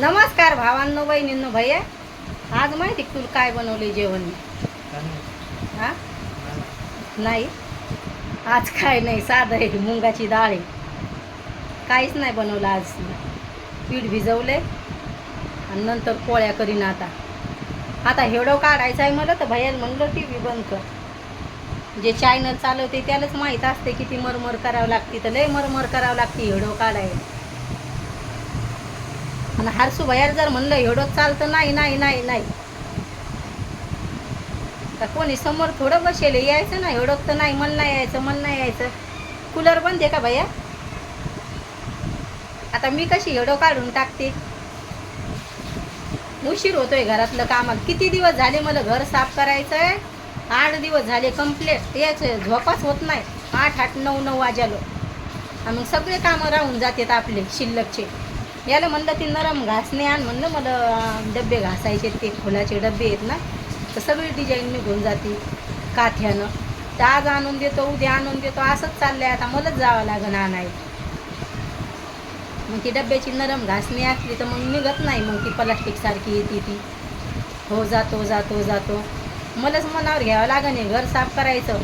नमस्कार भावांनो बहिणींनो भैया. आज माहिती तुला काय बनवले जेवण मी? हा नाही, आज काय नाही, साधं आहे, मुंगाची डाळ आहे. काहीच नाही बनवलं आज. पीठ भिजवले आणि नंतर पोळ्या करीन. आता हेवढं काढायचं आहे मला, तर भैयाला म्हणलं टी व्ही बंद कर. जे चॅनल चालवते त्यालाच माहीत असते किती मरमर करावं लागते, तर लय मरमर करावं लागते हेवढं काढायला. आणि हरसू भैयाला जर म्हणलं एवढं चालतं, नाही नाही नाही नाही, तर कोणी समोर थोडं बसेल यायचं ना. एवढं तर नाही, मन नाही यायचं, मन नाही यायचं. कूलर बंद आहे का भैया? आता मी कशी एवढं काढून टाकते. उशीर होतोय घरातलं कामाला. किती दिवस झाले मला घर साफ करायचंय, 8 दिवस झाले कंप्लीट. यायचं झोपाच होत नाही. 8 9 9 वाजालो आणि मग सगळे कामं राहून जातात आपले शिल्लकचे. याला म्हणलं ती नरम घासणे आण, म्हणलं मला डबे घासायचे, ते फुलाचे डबे आहेत ना, तर सगळी डिझाईन निघून जाते काथ्यानं. तर आज आणून देतो, उद्या आणून देतो, असंच चाललंय. आता मलाच जावं लागेल आणाय. मग ती डब्याची नरम घासणी असली तर मग निघत नाही. मग ती प्लास्टिक सारखी येते ती. हो जातो जातो जातो, मलाच मनावर घ्यावं लागेल घर साफ करायचं.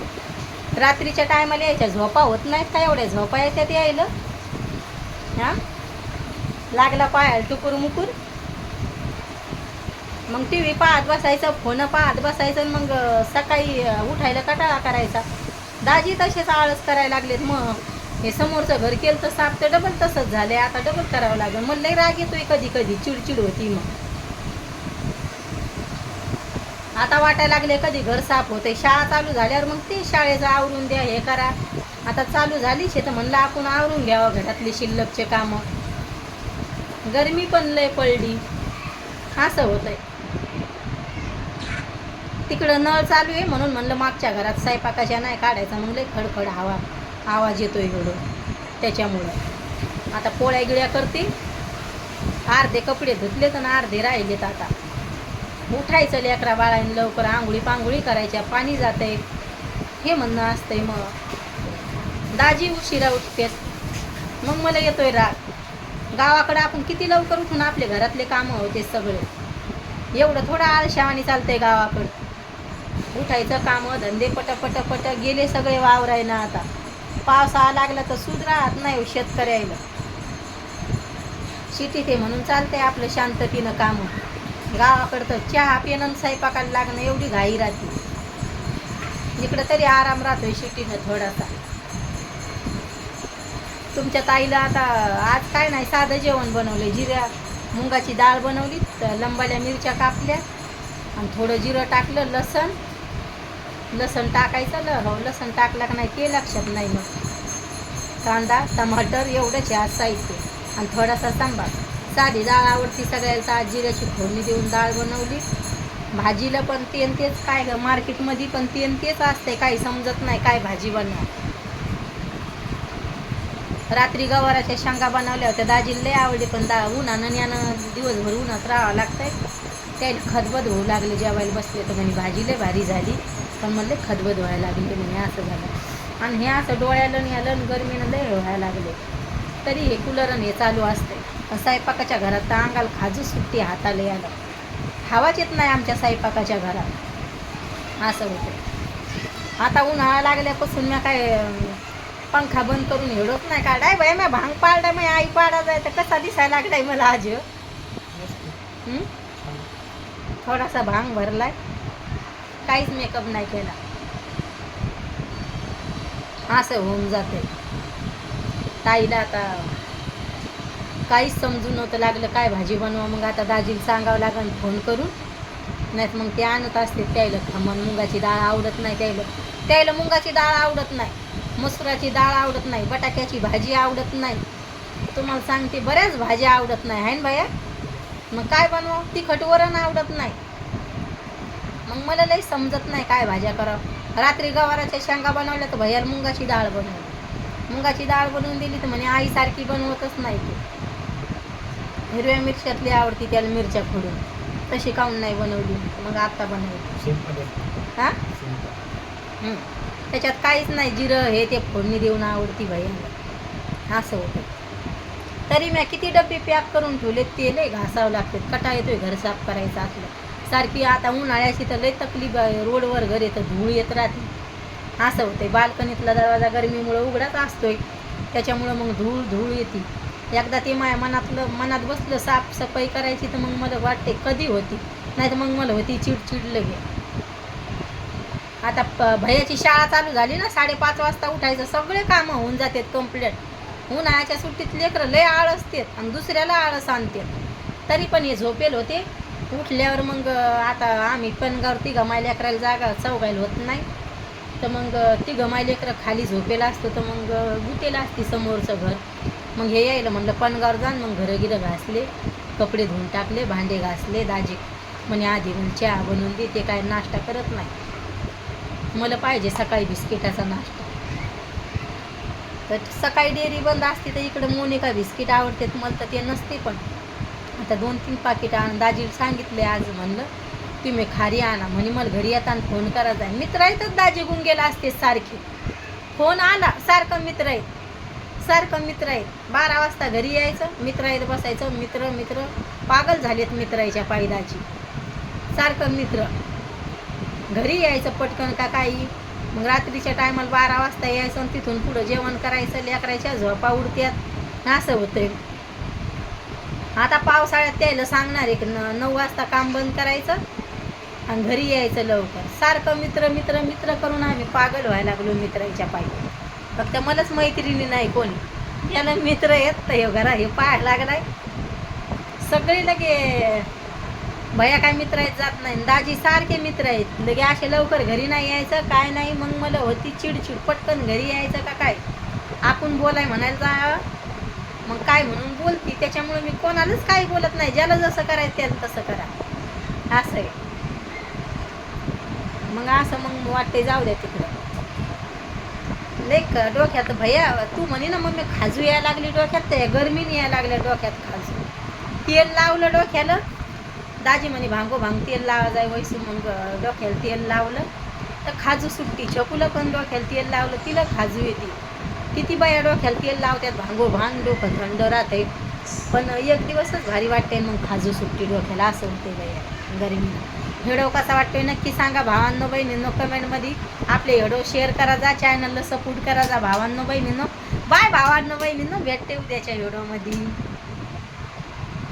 रात्रीच्या टायमाला यायच्या झोपा होत नाहीत का? एवढ्या झोपा येतात यायला. हां, लागला पायाला टुकूर मुकूर, मग टी व्ही पाहत बसायचं, फोन पाहत बसायचं. मग सकाळी उठायला कटाळा करायचा. दाजी तसेच आळस करायला लागलेत. मग हे समोरचं घर केलं तर साफ, तर डबल तसंच झालंय. आता डबल करावं लागेल. मग लई राग येतोय कधी कधी, चिडचिड होती. मग आता वाटायला लागले कधी घर साफ होते. शाळा चालू झाल्यावर मग ते शाळेचं आवरून द्या, हे करा. आता चालू झालीच आहे तर म्हणलं आपण आवरून घ्यावं घरातली शिल्लकचे कामं. गरमी पण लय पडली, असं होतंय. तिकडं नळ चालू आहे म्हणून म्हणलं मागच्या घरात स्वयंपाकाच्या नाही काढायचा. मग लय खडखड आवाज येतोय एवढं, त्याच्यामुळं. आता पोळ्या गिळ्या करते. अर्धे कपडे धुतले तर अर्धे राहिलेत. आता उठायचं लेकरा बाळांनी लवकर, आंघोळी पांघोळी करायच्या, पाणी जातंय, हे म्हणणं असतंय. मग दाजी उशिरा उठतेत, मग मला येतोय राग. गावाकडं आपण किती लवकर उठून आपले घरातले कामं होते सगळे. एवढं थोडं आळशावानी चालतंय गावाकडं. उठायचं, कामं धंदे पट पट गेले सगळे वावरायला. आता पावसाळा लागला तर सुध राहत नाही शेतकऱ्याला. शेतीत आहे म्हणून चालतंय आपलं शांततेनं कामं. गावाकडं तर चहा पिणं स्वयंपाकाला लागणं एवढी घाई राहते. इकडं तरी आराम राहतोय शेतीनं थोडासा. तुमच्या ताईला आता आज काय नाही, साधं जेवण बनवलं. मुंगाची डाळ बनवली, तर लंबाल्या मिरच्या कापल्या आणि थोडं जिरं टाकलं, लसण टाकायचं. हो, लसण टाकलं का नाही ते लक्षात नाही. मग कांदा टमाटर एवढंच आहे आज साहित्य, आणि थोडासा सांबार. साधी डाळ आवडती सगळ्याला. आज जिऱ्याची फोडणी देऊन डाळ बनवली. भाजीला पण तेच काय ग, मार्केटमध्ये पण तेच असते. काही समजत नाही काय भाजी बनवा. रात्री गवाराच्या शेंगा बनवल्या होत्या, दाजीला लय आवडली. पण उन्हानं यानं दिवसभर उन्हात राहावं लागतंय. त्याला खतबद होऊ लागले. जेवायला बसले तर म्हणे भाजी लय भारी झाली, पण म्हणले खतबद व्हायला लागले म्हणे. असं झालं. आणि हे असं डोळ्याला यालं गरमीनं लय व्हायला लागले. तरी हे कूलरन हे चालू असते. स्वयंपाकाच्या घरात तर अंगाला खाजू सुट्टी, हाताला यायला हवाच येत नाही आमच्या स्वयंपाकाच्या घरात. असं होतं. आता उन्हाळा लागल्यापासून मी काय पंखा बंद करून एवढंच नाही काढाय बाय. मी भांग पाडला, मी आई पाडा जायचं. कसा दिसायला लागलाय मला आज. थोडासा भांग भरलाय, काहीच मेकअप नाही केला, असं होऊन जाते. ताईला आता काहीच समजून नव्हतं लागलं काय भाजी बनवा. मग आता दाजीला सांगावं लागेल फोन करून, नाहीत मग ते आणत असते. त्याला खमण मुगाची डाळ आवडत नाही. त्याला मुगाची डाळ आवडत नाही, मसुराची डाळ आवडत नाही, बटाट्याची भाजी आवडत नाही. तुम्हाला सांगते बऱ्याच भाज्या आवडत नाही, आहे ना भैया. मग काय बनवा? तिखट वरण आवडत नाही. मग मला लई समजत नाही काय भाज्या करावं. रात्री गवाराच्या शेंगा बनवल्या तर भैयाला मुगाची डाळ बनवली. मुगाची डाळ बनवून दिली तर म्हणे आईसारखी बनवतच नाही तू. हिरव्या मिरच्यातली आवडती त्याला, मिरच्या फोडून. तशी काऊन नाही बनवली? मग आता बनवली. हां, त्याच्यात काहीच नाही, जिरं हे ते फोडणी देऊन आवडती भैयाला. असं होतं. तरी मी किती डबे पॅक करून ठेवले, ते लय घासावं लागते. कटा येतोय घर साफ करायचं असलं सारखी. आता उन्हाळ्याची तर लय तकलीफ आहे, रोडवर घर येतं, धूळ येत राहते. असं होते. बाल्कनीतला दरवाजा गरमीमुळं उघडाच असतोय, त्याच्यामुळं मग धूळ धूळ येते. एकदा ते माझ्या मनात बसलं साफसफाई करायची, तर मग मला वाटते कधी होती, नाही तर मग मला होती चिडचिड लगे. आता भैयाची शाळा चालू झाली ना, 5:30 वाजता उठायचं, सगळे कामं होऊन जातात कंप्लीट. उन्हाळ्याच्या सुट्टीत लेकरं लय आळसतात आणि दुसऱ्याला आळस आणतात. तरी पण हे झोपेल होते. उठल्यावर मग आता आम्ही पणगावर 3 माय लेकराला जागा चौघायला होत नाही, तर मग 3 माय लेकरं खाली झोपेला असतो, तर मग गुटेला असते समोरचं घर. मग हे यायला म्हणलं पणगावर जाण. मग घरं गिरं घासले, कपडे धुवून टाकले, भांडे घासले. दाजी म्हणे आधी मग चहा बनवून दे, ते काय नाश्ता करत नाही. मला पाहिजे सकाळी बिस्किटाचा नाश्ता. तर सकाळी डेअरी बंद असते, तर इकडं मोनिका बिस्किट आवडतात, मला तर ते नसते. पण आता 2-3 पाकिट आण. दाजीला सांगितले आज, म्हणलं तुम्ही खारी आणा. म्हणे मला घरी येताना फोन करायचा आहे. मित्र आहेतच दाजी गुंगेला असते सारखे. फोन आला सारखं मित्र आहेत. 12 वाजता घरी यायचं, मित्र आहेत बसायचं. मित्र पागल झालेत मित्राच्या पायदाची. सारखं मित्र घरी यायचं पटकन का काही. मग रात्रीच्या टायमाला 12 वाजता यायचं आणि तिथून पुढं जेवण करायचं. लेकरायच्या झोपा उडत्यात, असं होतंय. आता पावसाळ्यात त्याला सांगणार आहे की 9 वाजता काम बंद करायचं आणि घरी यायचं लवकर. सारखं मित्र करून आम्ही पागल व्हायला लागलो मित्राच्या पायी. फक्त मलाच मैत्रिणी नाही कोणी. यानं मित्र येत हे घरा हे पाहायला लागलाय. सगळे लगे भैया काय मित्र आहेत जात नाही. दाजी सारखे मित्र आहेत. लगे असे लवकर घरी नाही यायचं, काय नाही. मग मला होती चिडचिड, पटकन घरी यायचं का काय. आपण बोलाय म्हणायला जा, मग काय म्हणून बोलती. त्याच्यामुळे मी कोणालाच काही बोलत नाही. ज्याला जसं करायचं त्याला तसं करा, असं आहे. मग असं मग वाटते जाऊ द्या तिकडं. लेक डोक्यात भैया तू म्हणे ना मग मी खाजू यायला लागली डोक्यात, ते गरमीने यायला लागल्या डोक्यात खाजू. तेल लावलं डोक्याला. दाजी म्हणे भांग तेल लावा जाय वैसू. मग डोक्याला तेल लावलं तर खाजू सुट्टी. चकुलं पण डोक्याला तेल लावलं, तिला खाजू येते. किती बाया डोक्याला तेल लावतात, भांग डोकं थंड राहते. पण एक दिवसच भारी वाटते, मग खाजू सुट्टी डोक्याला. असं होते बाया गरमीला. व्हिडिओ कसा वाटतोय नक्की सांगा भावांनो बहिणींनो कमेंटमध्ये. आपले व्हिडिओ शेअर करा जा, चॅनलला सपोर्ट करा जा भावांनो बहिणींनो. बाय भावांनो बहिणींनो, भेटते उद्याच्या व्हिडिओमध्ये.